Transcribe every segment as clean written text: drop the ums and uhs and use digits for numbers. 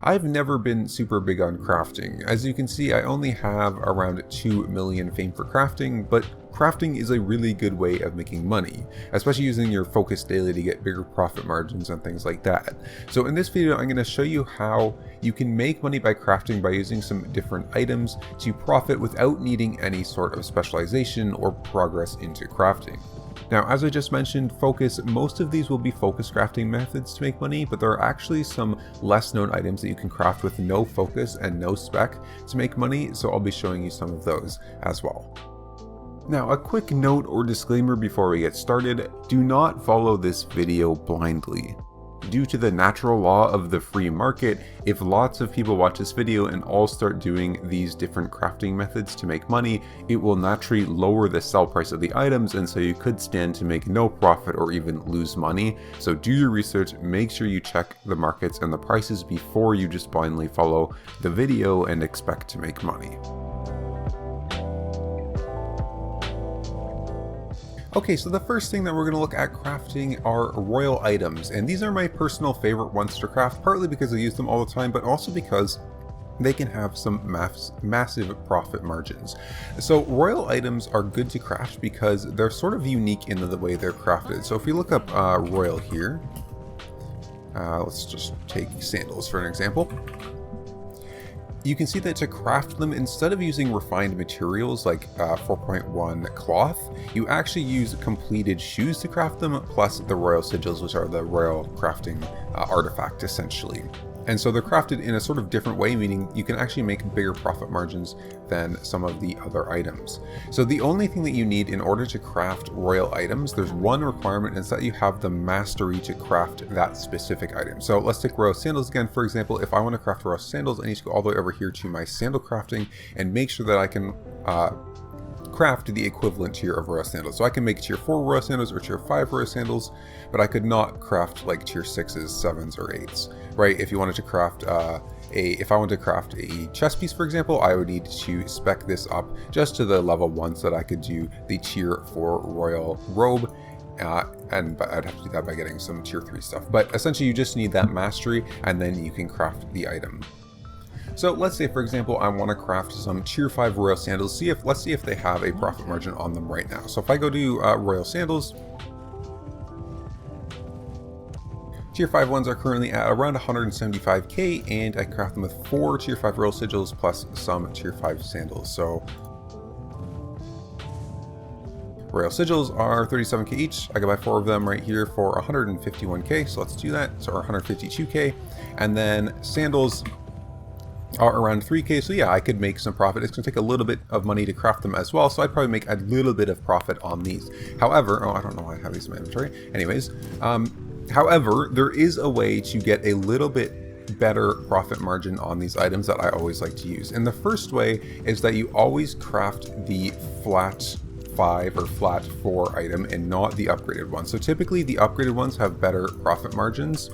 I've never been super big on crafting. As you can see, I only have around 2 million fame for crafting, but crafting is a really good way of making money, especially using your focus daily to get bigger profit margins and things like that. So in this video, I'm going to show you how you can make money by crafting by using some different items to profit without needing any sort of specialization or progress into crafting. Now, as I just mentioned, most of these will be focus crafting methods to make money, but there are actually some less known items that you can craft with no focus and no spec to make money, so I'll be showing you some of those as well. Now, a quick note or disclaimer before we get started: do not follow this video blindly. Due to the natural law of the free market, if lots of people watch this video and all start doing these different crafting methods to make money, it will naturally lower the sell price of the items, and so you could stand to make no profit or even lose money. So do your research, make sure you check the markets and the prices before you just blindly follow the video and expect to make money. Okay, so the first thing that we're going to look at crafting are royal items, and these are my personal favorite ones to craft, partly because I use them all the time, but also because they can have some massive profit margins. So royal items are good to craft because they're sort of unique in the way they're crafted. So if you look up royal here, let's just take sandals for an example. You can see that to craft them, instead of using refined materials like 4.1 cloth, you actually use completed shoes to craft them, plus the royal sigils, which are the royal crafting artifact essentially. And so they're crafted in a sort of different way, meaning you can actually make bigger profit margins than some of the other items. So the only thing that you need in order to craft royal items, there's one requirement, and it's that you have the mastery to craft that specific item. So let's take royal sandals again. For example, if I want to craft royal sandals, I need to go all the way over here to my sandal crafting and make sure that I can craft the equivalent tier of royal sandals. So I can make tier 4 royal sandals or tier 5 royal sandals, but I could not craft like tier 6s, 7s, or 8s, right? If you wanted to craft if I wanted to craft a chest piece, for example, I would need to spec this up just to the level 1 so that I could do the tier 4 royal robe. But I'd have to do that by getting some tier 3 stuff. But essentially you just need that mastery, and then you can craft the item. So let's say, for example, I want to craft some tier 5 royal sandals. Let's see if they have a profit margin on them right now. So if I go to royal sandals, tier 5 ones are currently at around 175k, and I craft them with 4 tier 5 royal sigils plus some tier 5 sandals. So royal sigils are 37k each. I can buy 4 of them right here for 151k. So let's do that. So 152k, and then sandals are around 3k, so yeah, I could make some profit. It's going to take a little bit of money to craft them as well, so I'd probably make a little bit of profit on these. However, I don't know why I have these in my inventory. Anyways, however, there is a way to get a little bit better profit margin on these items that I always like to use. And the first way is that you always craft the flat 5 or flat 4 item and not the upgraded one. So typically the upgraded ones have better profit margins.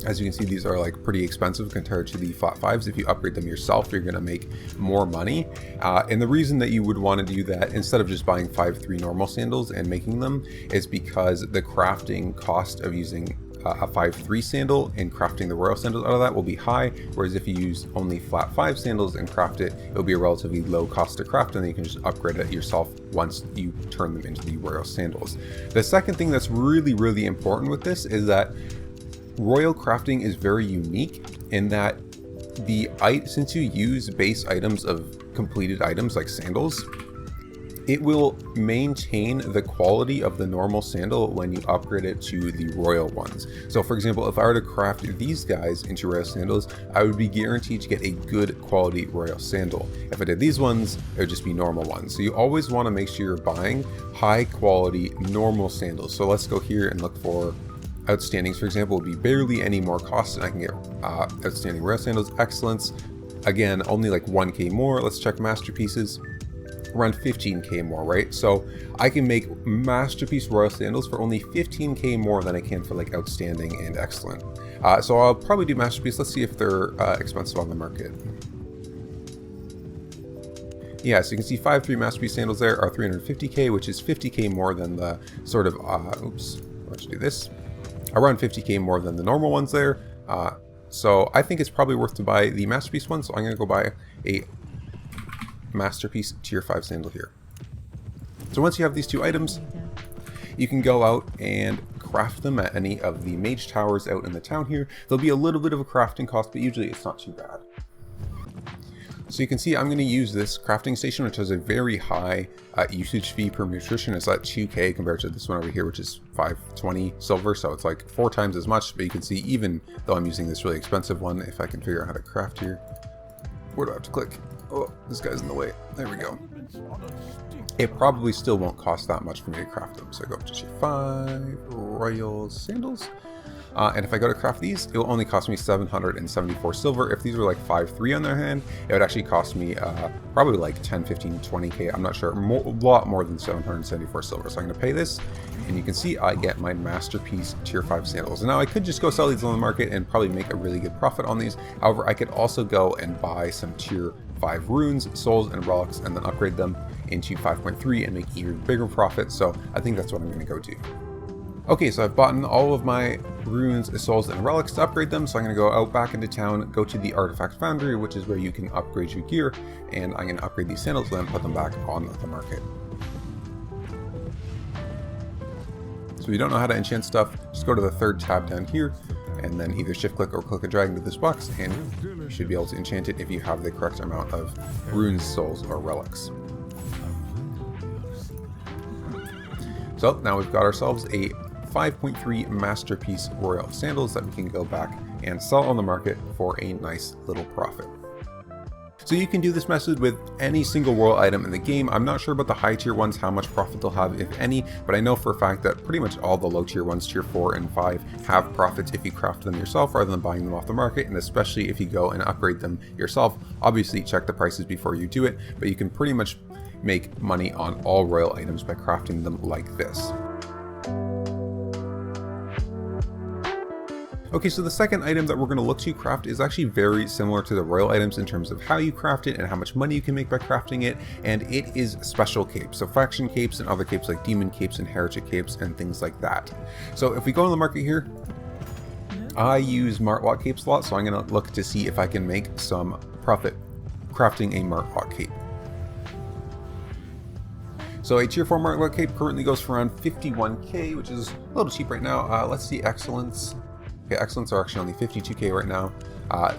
As you can see, these are like pretty expensive compared to the flat 5s. If you upgrade them yourself, you're going to make more money. And the reason that you would want to do that instead of just buying 5.3 normal sandals and making them is because the crafting cost of using a 5.3 sandal and crafting the royal sandals out of that will be high. Whereas if you use only flat 5 sandals and craft it, it'll be a relatively low cost to craft, and then you can just upgrade it yourself once you turn them into the royal sandals. The second thing that's really, really important with this is that royal crafting is very unique in that since you use base items of completed items like sandals, it will maintain the quality of the normal sandal when you upgrade it to the royal ones. So for example, if I were to craft these guys into royal sandals, I would be guaranteed to get a good quality royal sandal. If I did these ones, it would just be normal ones. So you always want to make sure you're buying high quality normal sandals. So let's go here and look for outstandings, for example, would be barely any more cost, and I can get outstanding royal sandals. Excellence, again, only like 1k more. Let's check masterpieces, around 15k more, right? So I can make masterpiece royal sandals for only 15k more than I can for like outstanding and excellent. So I'll probably do masterpiece. Let's see if they're expensive on the market. Yeah, so you can see 5.3 masterpiece sandals there are 350k, which is 50k more than the sort of, let's do this. Around 50k more than the normal ones there. So I think it's probably worth to buy the Masterpiece one, so I'm going to go buy a Masterpiece Tier 5 sandal here. So once you have these two items, you can go out and craft them at any of the mage towers out in the town here. There'll be a little bit of a crafting cost, but usually it's not too bad. So you can see I'm going to use this crafting station, which has a very high usage fee per nutrition. It's at 2k compared to this one over here, which is 520 silver. So it's like 4 times as much. But you can see, even though I'm using this really expensive one, if I can figure out how to craft here. Where do I have to click? Oh, this guy's in the way. There we go. It probably still won't cost that much for me to craft them. So I go up to tier 5, Royal Sandals. And if I go to craft these, it will only cost me 774 silver. If these were like 5-3 on their hand, it would actually cost me probably like 10, 15, 20k. I'm not sure. A lot more than 774 silver. So I'm going to pay this. And you can see I get my Masterpiece Tier 5 sandals. And now I could just go sell these on the market and probably make a really good profit on these. However, I could also go and buy some Tier 5 runes, souls, and relics, and then upgrade them into 5.3 and make even bigger profit. So I think that's what I'm going to go do. Okay, so I've bought all of my runes, souls, and relics to upgrade them. So I'm going to go out back into town, go to the Artifact Foundry, which is where you can upgrade your gear. And I'm going to upgrade these sandals and then put them back on the market. So if you don't know how to enchant stuff, just go to the third tab down here, and then either shift click or click and drag into this box, and you should be able to enchant it if you have the correct amount of runes, souls, or relics. So now we've got ourselves a 5.3 Masterpiece Royal Sandals that we can go back and sell on the market for a nice little profit. So you can do this method with any single royal item in the game. I'm not sure about the high tier ones, how much profit they'll have, if any, but I know for a fact that pretty much all the low tier ones, tier 4 and 5, have profits if you craft them yourself rather than buying them off the market, and especially if you go and upgrade them yourself. Obviously check the prices before you do it, but you can pretty much make money on all royal items by crafting them like this. Okay, so the second item that we're going to look to craft is actually very similar to the royal items in terms of how you craft it and how much money you can make by crafting it, and it is special capes. So faction capes and other capes like demon capes and heretic capes and things like that. So if we go on the market here, I use Martlock capes a lot, so I'm going to look to see if I can make some profit crafting a Martlock cape. So a tier 4 Martlock cape currently goes for around 51k, which is a little cheap right now. Let's see excellence. Okay, excellence are actually only 52k right now.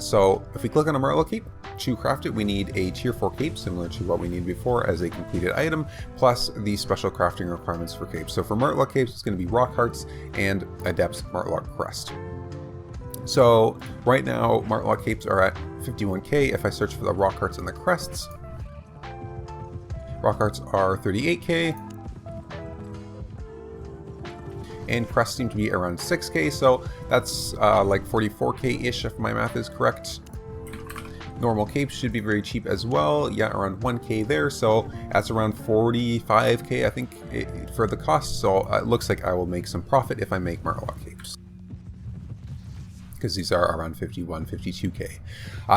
So if we click on a Martlock cape, to craft it, we need a tier 4 cape, similar to what we needed before as a completed item, plus the special crafting requirements for capes. So for Martlock capes, it's going to be Rock Hearts and Adept's Martlock Crest. So right now, Martlock capes are at 51k. If I search for the Rock Hearts and the Crests, Rock Hearts are 38k. And crests seem to be around 6k, so that's like 44k-ish if my math is correct. Normal capes should be very cheap as well, yeah, around 1k there, so that's around 45k I think for the cost, so it looks like I will make some profit if I make Martlock capes, because these are around 51, 52k.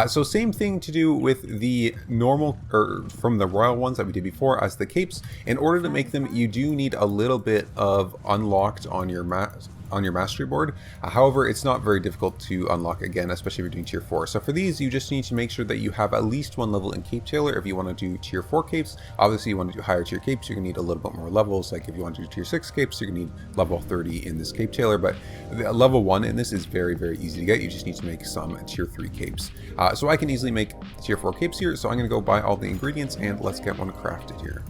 So same thing to do with the normal, or from the royal ones that we did before as the capes. In order to make them, you do need a little bit of unlocked on your mastery board. However, it's not very difficult to unlock again, especially if you're doing tier 4. So for these, you just need to make sure that you have at least 1 level in Cape Tailor if you want to do tier 4 capes. Obviously, you want to do higher tier capes, you're going to need a little bit more levels. Like if you want to do tier 6 capes, you're going to need level 30 in this Cape Tailor. But the level 1 in this is very, very easy to get. You just need to make some tier 3 capes. So I can easily make tier 4 capes here. So I'm going to go buy all the ingredients and let's get one crafted here.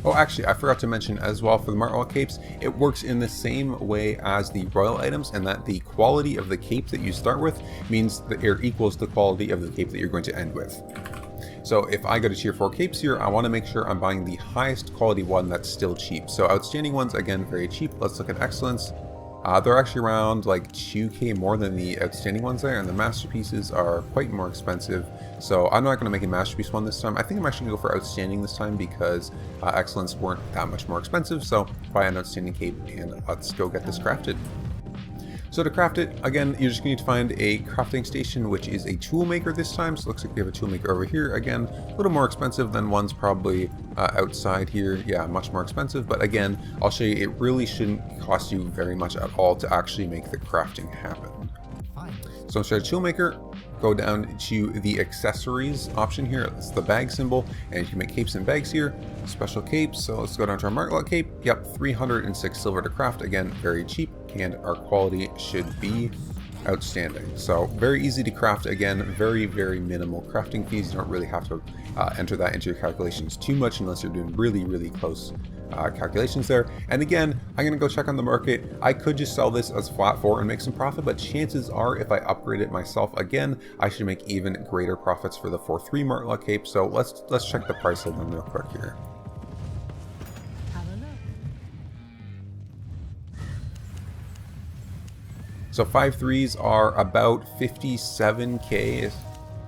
Oh, actually, I forgot to mention as well for the Martlock capes, it works in the same way as the royal items, and that the quality of the cape that you start with means that it equals the quality of the cape that you're going to end with. So if I go to tier 4 capes here, I want to make sure I'm buying the highest quality one that's still cheap. So outstanding ones, again, very cheap. Let's look at excellence. They're actually around like 2k more than the outstanding ones there, and the masterpieces are quite more expensive. So I'm not going to make a masterpiece one this time. I think I'm actually going to go for outstanding this time because excellence weren't that much more expensive. So buy an outstanding cape and let's go get this crafted. So to craft it, again, you're just going to find a crafting station, which is a tool maker this time. So it looks like we have a tool maker over here. Again, a little more expensive than one's probably outside here. Yeah, much more expensive. But again, I'll show you, it really shouldn't cost you very much at all to actually make the crafting happen. So instead of tool maker, go down to the accessories option here. It's the bag symbol, and you can make capes and bags here. Special capes. So let's go down to our Mark cape. Yep, 306 silver to craft. Again, very cheap, and our quality should be outstanding. So very easy to craft. Again, very, very minimal crafting fees. You don't really have to enter that into your calculations too much unless you're doing really, really close calculations there. And again, I'm gonna go check on the market. I could just sell this as flat 4 and make some profit, but chances are if I upgrade it myself again, I should make even greater profits for the 4-3 Martlock cape. So let's check the price of them real quick here. So 5-3s are about 57k.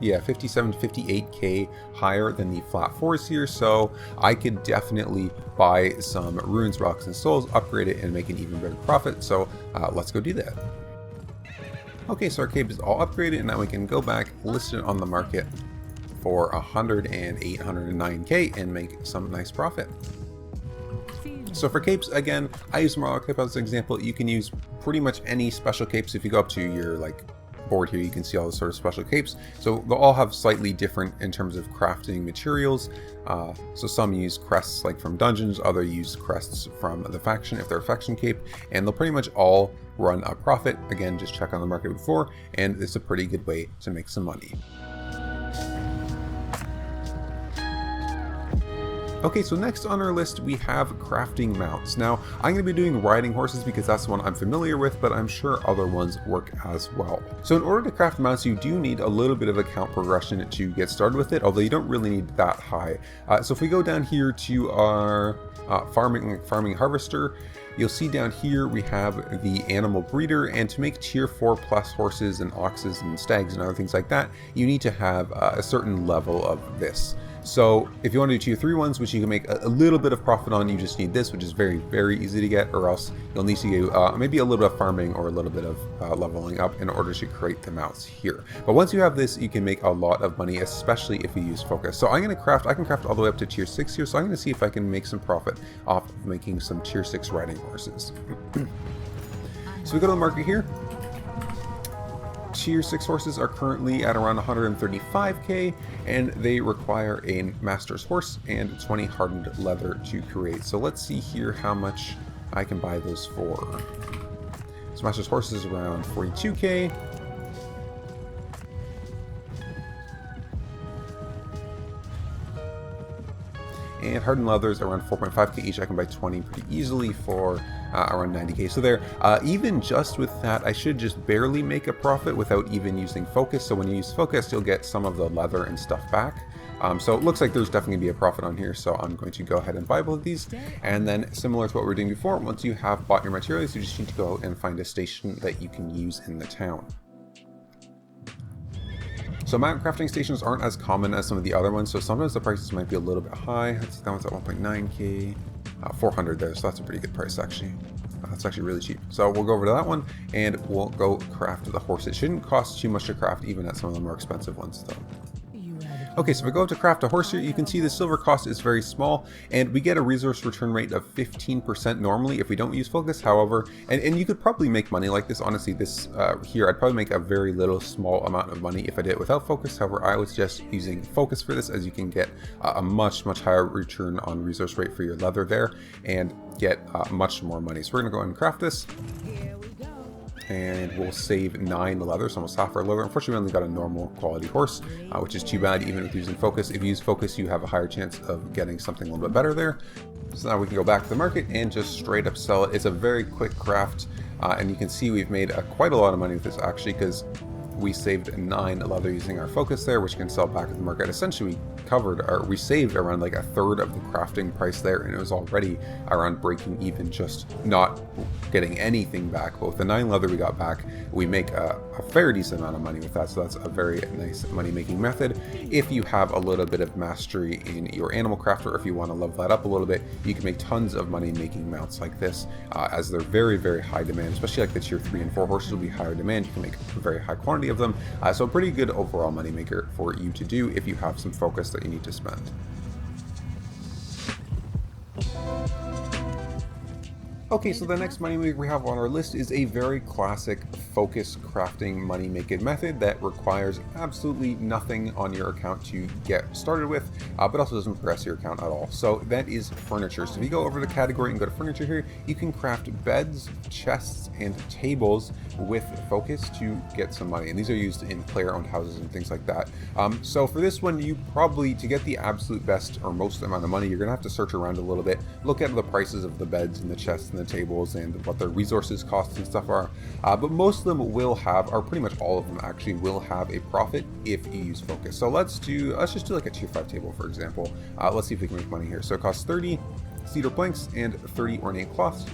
Yeah, 57, 58k higher than the flat 4s here, so I could definitely buy some runes, rocks, and souls, upgrade it, and make an even better profit. So let's go do that. Okay, so our cape is all upgraded, and now we can go back, list it on the market for 108, 109k, and make some nice profit. So for capes, again, I use Martlock cape as an example. You can use pretty much any special capes. If you go up to your board here, you can see all the sort of special capes. So they'll all have slightly different in terms of crafting materials. So some use crests like from dungeons, others use crests from the faction if they're a faction cape, and they'll pretty much all run a profit. Again, just check on the market before, and it's a pretty good way to make some money. Okay, so next on our list we have crafting mounts. Now, I'm going to be doing riding horses because that's the one I'm familiar with, but I'm sure other ones work as well. So in order to craft mounts, you do need a little bit of account progression to get started with it, although you don't really need that high. So if we go down here to our farming harvester, you'll see down here we have the animal breeder, and to make tier 4 plus horses and oxes and stags and other things like that, you need to have a certain level of this. So if you want to do tier 3 ones, which you can make a little bit of profit on, you just need this, which is very, very easy to get, or else you'll need to do maybe a little bit of farming or a little bit of leveling up in order to create the mounts here. But once you have this, you can make a lot of money, especially if you use focus. So I can craft all the way up to tier 6 here, so I'm going to see if I can make some profit off of making some tier 6 riding horses. So we go to the market here. Tier 6 horses are currently at around 135k, and they require a master's horse and 20 hardened leather to create. So let's see here how much I can buy those for. So master's horse is around 42k. And hardened leather is around 4.5k each. I can buy 20 pretty easily for around 90k. So there, even just with that, I should just barely make a profit without even using focus. So when you use focus, you'll get some of the leather and stuff back. So it looks like there's definitely going to be a profit on here. So I'm going to go ahead and buy both of these. And then similar to what we were doing before, once you have bought your materials, you just need to go out and find a station that you can use in the town. So mount crafting stations aren't as common as some of the other ones, so sometimes the prices might be a little bit high. Let's see, that one's at 1.9k, 400 there, so that's a pretty good price actually. That's actually really cheap. So we'll go over to that one, and we'll go craft the horse. It shouldn't cost too much to craft, even at some of the more expensive ones though. Okay, so if we go to craft a horse here, you can see the silver cost is very small, and we get a resource return rate of 15% normally if we don't use focus. However, and you could probably make money like this. Honestly, this here, I'd probably make a very little small amount of money if I did it without focus. However, I was just using focus for this, as you can get a much higher return on resource rate for your leather there, and get much more money. So we're gonna go ahead and craft this. Here we go. And we'll save 9 leather, so almost half our leather. Unfortunately, we only got a normal quality horse, which is too bad even with using focus. If you use focus, you have a higher chance of getting something a little bit better there. So now we can go back to the market and just straight up sell it. It's a very quick craft, and you can see we've made quite a lot of money with this actually, because we saved 9 leather using our focus there, which can sell back at the market. Essentially, we saved around like a third of the crafting price there, and it was already around breaking even, just not getting anything back. But with the 9 leather we got back, we make a fair decent amount of money with that, so that's a very nice money-making method. If you have a little bit of mastery in your animal craft, or if you want to level that up a little bit, you can make tons of money making mounts like this, as they're very, very high demand, especially like the tier 3 and 4 horses will be higher demand. You can make a very high quantity of them, so a pretty good overall money maker for you to do if you have some focus that you need to spend. Okay, so the next money maker we have on our list is a very classic focus crafting money making method that requires absolutely nothing on your account to get started with, but also doesn't progress your account at all. So that is furniture. So if you go over the category and go to furniture here, you can craft beds, chests, and tables with focus to get some money. And these are used in player-owned houses and things like that. So for this one, you probably, to get the absolute best or most amount of money, you're gonna have to search around a little bit, look at the prices of the beds and the chests and the tables and what their resources costs and stuff are, but most of them will have, or pretty much all of them actually will have, a profit if you use focus. So let's just do like a tier 5 table, for example. Let's see if we can make money here. So it costs 30 cedar planks and 30 ornate cloths,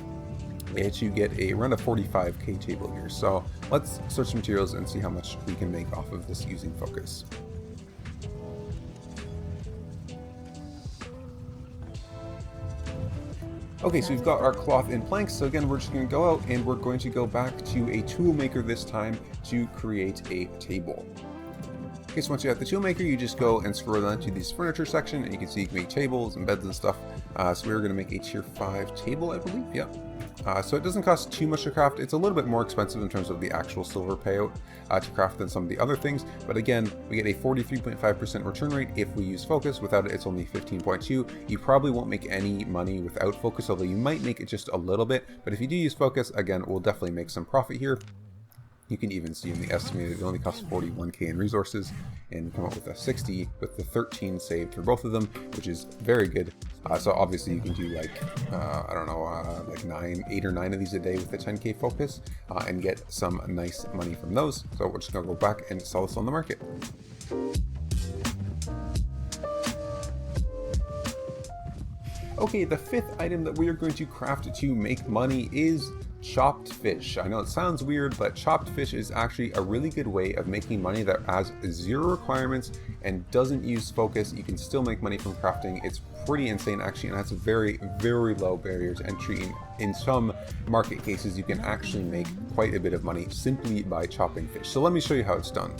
and you get around a 45k table here. So let's search materials and see how much we can make off of this using focus. Okay, so we've got our cloth and planks. So again, we're just going to go out and we're going to go back to a tool maker this time to create a table. Okay, so once you have the tool maker, you just go and scroll down to this furniture section, and you can see you can make tables and beds and stuff. So we're going to make a tier 5 table, I believe. Yeah. So it doesn't cost too much to craft. It's a little bit more expensive in terms of the actual silver payout to craft than some of the other things. But again, we get a 43.5% return rate if we use focus. Without it, it's only 15.2. You probably won't make any money without focus, although you might make it just a little bit. But if you do use focus, again, we'll definitely make some profit here. You can even see in the estimated it only costs 41k in resources, and come up with a 60 with the 13 saved for both of them, which is very good. So obviously you can do like, I don't know, like 8 or 9 of these a day with the 10k focus, and get some nice money from those. So we're just gonna go back and sell this on the market. Okay, the 5th item that we are going to craft to make money is chopped fish. I know it sounds weird, but chopped fish is actually a really good way of making money that has 0 requirements and doesn't use focus. You can still make money from crafting. It's pretty insane actually, and has a very, very low barrier to entry. In some market cases, you can actually make quite a bit of money simply by chopping fish. So let me show you how it's done.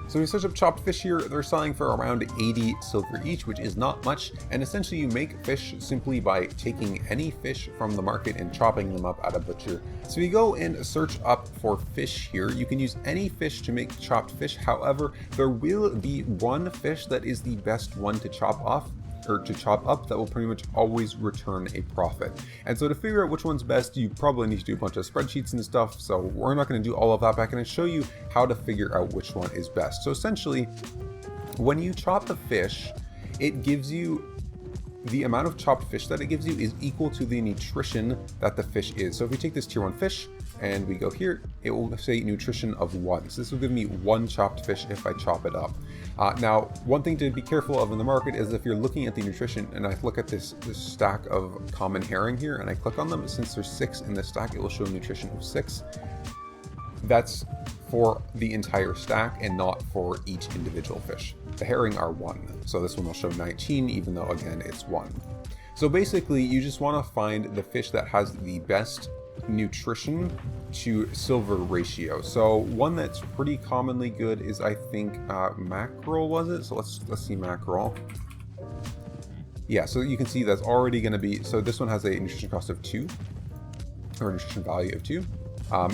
So we search up chopped fish here. They're selling for around 80 silver each, which is not much. And essentially you make fish simply by taking any fish from the market and chopping them up at a butcher. So you go and search up for fish here. You can use any fish to make chopped fish. However, there will be one fish that is the best one to chop off, or to chop up, that will pretty much always return a profit. And so to figure out which one's best, you probably need to do a bunch of spreadsheets and stuff, so we're not going to do all of that, but I can show you how to figure out which one is best. So essentially, when you chop the fish, it gives you, the amount of chopped fish that it gives you is equal to the nutrition that the fish is. So if we take this tier 1 fish and we go here, it will say nutrition of 1. So this will give me 1 chopped fish if I chop it up. Now, one thing to be careful of in the market is if you're looking at the nutrition, and I look at this stack of common herring here, and I click on them, since there's 6 in this stack, it will show nutrition of 6. That's for the entire stack and not for each individual fish. The herring are 1, so this one will show 19, even though again it's 1. So basically, you just want to find the fish that has the best nutrition to silver ratio. So one that's pretty commonly good is, I think, mackerel, was it? So let's see mackerel. Yeah, so you can see that's already going to be, so this one has a nutrition cost of 2, or nutrition value of 2.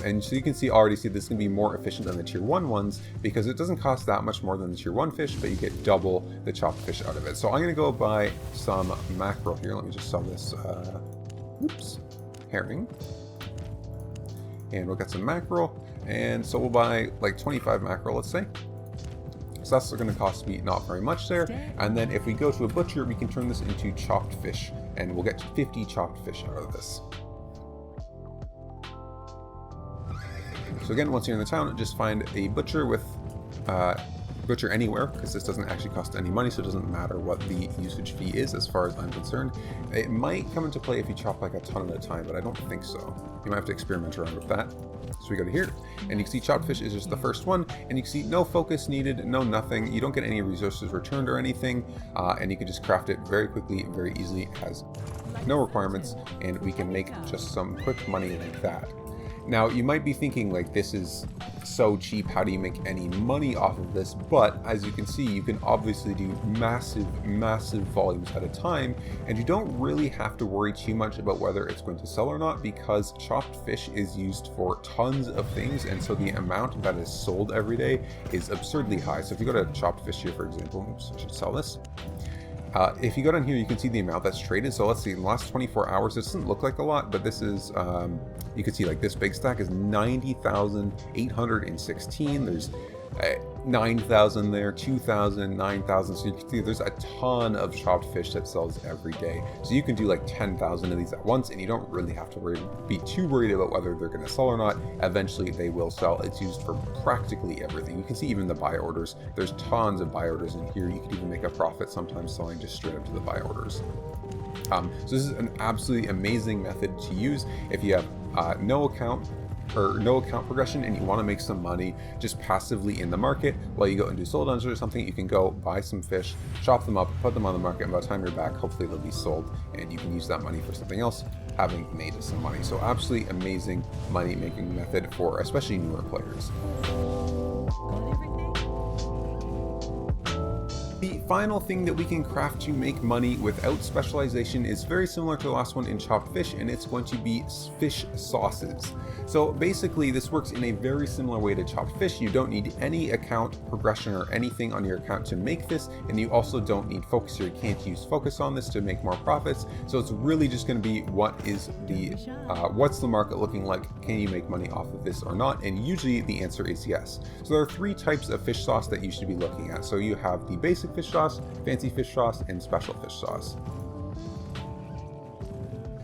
And so you can already see this is going to be more efficient than the tier 1 ones, because it doesn't cost that much more than the tier 1 fish, but you get double the chopped fish out of it. So I'm going to go buy some mackerel here. Let me just sell this, herring. And we'll get some mackerel, and so we'll buy like 25 mackerel, let's say. So that's going to cost me not very much there. And then if we go to a butcher, we can turn this into chopped fish, and we'll get 50 chopped fish out of this. So again, once you're in the town, just find a butcher with butcher anywhere, because this doesn't actually cost any money, so it doesn't matter what the usage fee is as far as I'm concerned. It might come into play if you chop like a ton at a time, but I don't think so. You might have to experiment around with that. So we go to here, and you can see chopped fish is just the first one, and you can see no focus needed, no nothing. You don't get any resources returned or anything, and you can just craft it very quickly, very easily. It has no requirements, and we can make just some quick money like that. Now, you might be thinking, like, this is so cheap, how do you make any money off of this? But as you can see, you can obviously do massive volumes at a time, and you don't really have to worry too much about whether it's going to sell or not, because chopped fish is used for tons of things, and so the amount that is sold every day is absurdly high. So if you go to chopped fish here, for example, oops, I should sell this. If you go down here, you can see the amount that's traded. So let's see, in the last 24 hours, this doesn't look like a lot, but this is, you can see like this big stack is 90,816. There's 9,000 there, 2,000, 9,000. So you can see there's a ton of chopped fish that sells every day. So you can do like 10,000 of these at once, and you don't really have to be too worried about whether they're going to sell or not. Eventually they will sell. It's used for practically everything. You can see even the buy orders. There's tons of buy orders in here. You can even make a profit sometimes selling just straight up to the buy orders. So this is an absolutely amazing method to use if you have no account progression and you want to make some money just passively in the market while you go and do soul dungeons or something. You can go buy some fish, chop them up, put them on the market, and by the time you're back, hopefully they'll be sold and you can use that money for something else, having made some money. So absolutely amazing money making method for especially newer players. The final thing that we can craft to make money without specialization is very similar to the last one in chopped fish, and it's going to be fish sauces. So basically this works in a very similar way to chopped fish. You don't need any account progression or anything on your account to make this, and you also don't need focus, or you can't use focus on this to make more profits. So it's really just going to be what's the market looking like? Can you make money off of this or not? And usually the answer is yes. So there are three types of fish sauce that you should be looking at. So you have the basic fish sauce, fancy fish sauce, and special fish sauce.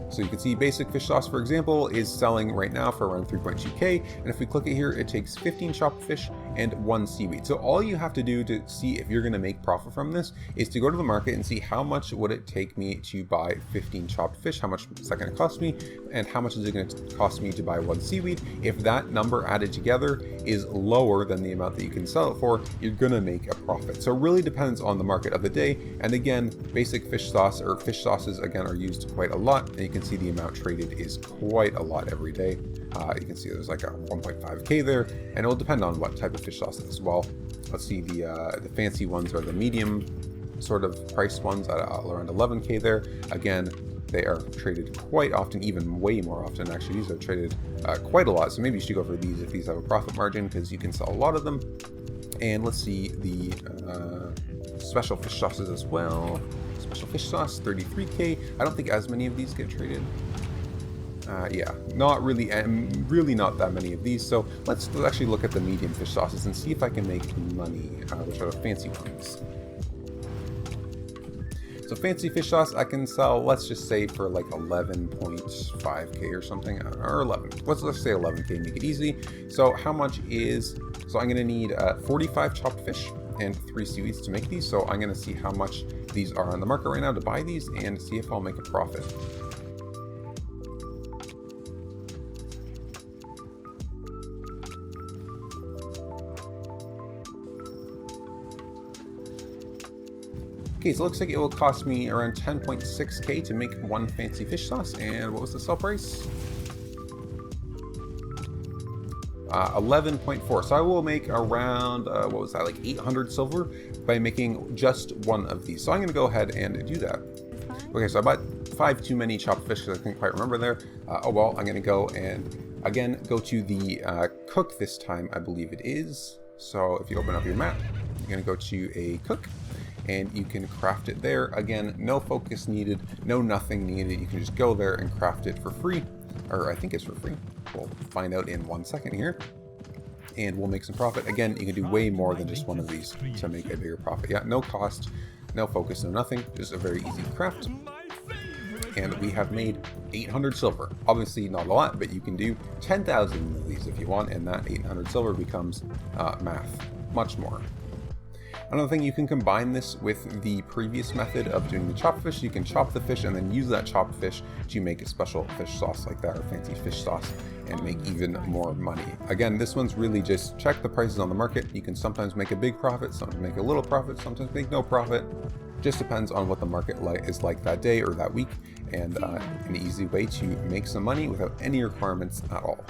So you can see basic fish sauce, for example, is selling right now for around 3.2k, and if we click it here, it takes 15 chopped fish and 1 seaweed. So all you have to do to see if you're going to make profit from this is to go to the market and see how much would it take me to buy 15 chopped fish, how much is that going to cost me, and how much is it going to cost me to buy 1 seaweed. If that number added together is lower than the amount that you can sell it for, you're going to make a profit. So it really depends on the market of the day. And again, basic fish sauce or fish sauces again are used quite a lot, and you can see the amount traded is quite a lot every day. You can see there's like a 1.5k there, and it will depend on what type of fish sauce as well. Let's see, the fancy ones are the medium sort of price ones at around 11k there. Again, they are traded quite often, even way more often actually. These are traded quite a lot, so maybe you should go for these if these have a profit margin, because you can sell a lot of them. And let's see the special fish sauces as well. Special fish sauce, 33k. I don't think as many of these get traded. Yeah, not really, and really not that many of these. So let's actually look at the medium fish sauces and see if I can make money, which are the fancy ones. So fancy fish sauce I can sell, let's just say for like 11.5k or something, or 11. Let's say 11k, make it easy. So how much is, so I'm gonna need 45 chopped fish and 3 seaweeds to make these. So I'm gonna see how much these are on the market right now to buy these and see if I'll make a profit. Okay, so it looks like it will cost me around 10.6k to make 1 fancy fish sauce. And what was the sell price? 11.4. So I will make around, what was that, like 800 silver by making just 1 of these. So I'm going to go ahead and do that. Okay, so I bought 5 too many chopped fish because I couldn't quite remember there. Oh well, I'm going to go and again go to the cook this time, I believe it is. So if you open up your map, you're going to go to a cook, and you can craft it there. Again, no focus needed, no nothing needed. You can just go there and craft it for free, or I think it's for free. We'll find out in 1 second here, and we'll make some profit. Again, you can do way more than just 1 of these to make a bigger profit. Yeah, no cost, no focus, no nothing, just a very easy craft. and we have made 800 silver. Obviously not a lot, but you can do 10,000 of these if you want, and that 800 silver becomes math, much more. Another thing, you can combine this with the previous method of doing the chopped fish. You can chop the fish and then use that chopped fish to make a special fish sauce like that, or fancy fish sauce, and make even more money. Again, this one's really just check the prices on the market. You can sometimes make a big profit, sometimes make a little profit, sometimes make no profit. Just depends on what the market is like that day or that week, and an easy way to make some money without any requirements at all.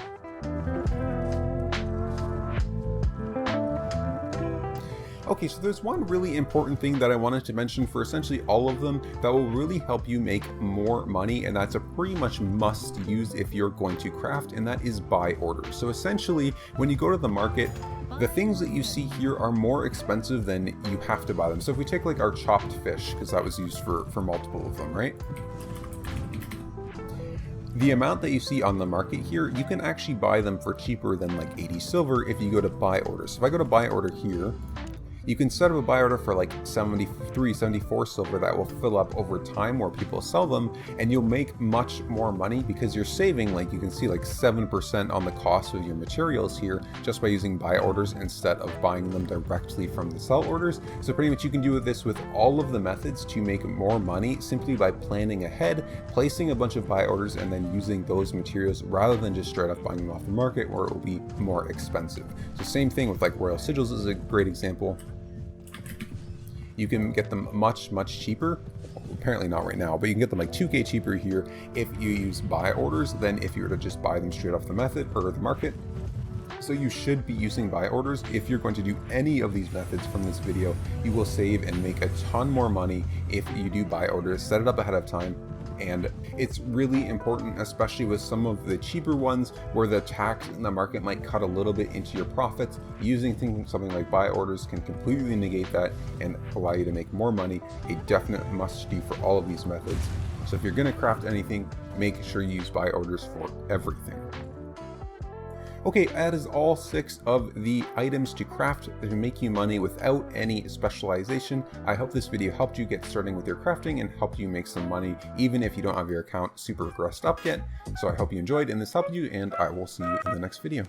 Okay, so there's one really important thing that I wanted to mention for essentially all of them that will really help you make more money, and that's a pretty much must use if you're going to craft, and that is buy orders. So essentially, when you go to the market, the things that you see here are more expensive than you have to buy them. So if we take like our chopped fish, because that was used for multiple of them, right? The amount that you see on the market here, you can actually buy them for cheaper than like 80 silver if you go to buy orders. So if I go to buy order here, you can set up a buy order for like 73, 74 silver that will fill up over time where people sell them, and you'll make much more money because you're saving, like you can see, like 7% on the cost of your materials here just by using buy orders instead of buying them directly from the sell orders. So pretty much you can do this with all of the methods to make more money simply by planning ahead, placing a bunch of buy orders, and then using those materials rather than just straight up buying them off the market where it will be more expensive. So same thing with like royal sigils is a great example. You can get them much cheaper. Apparently not right now, but you can get them like 2k cheaper here if you use buy orders than if you were to just buy them straight off the method or the market. So you should be using buy orders. If you're going to do any of these methods from this video, you will save and make a ton more money if you do buy orders. Set it up ahead of time. And it's really important, especially with some of the cheaper ones where the tax in the market might cut a little bit into your profits. Using something like buy orders can completely negate that and allow you to make more money. A definite must do for all of these methods. So if you're going to craft anything, make sure you use buy orders for everything. Okay, that is all 6 of the items to craft to make you money without any specialization. I hope this video helped you get starting with your crafting and helped you make some money even if you don't have your account super progressed up yet. So I hope you enjoyed and this helped you, and I will see you in the next video.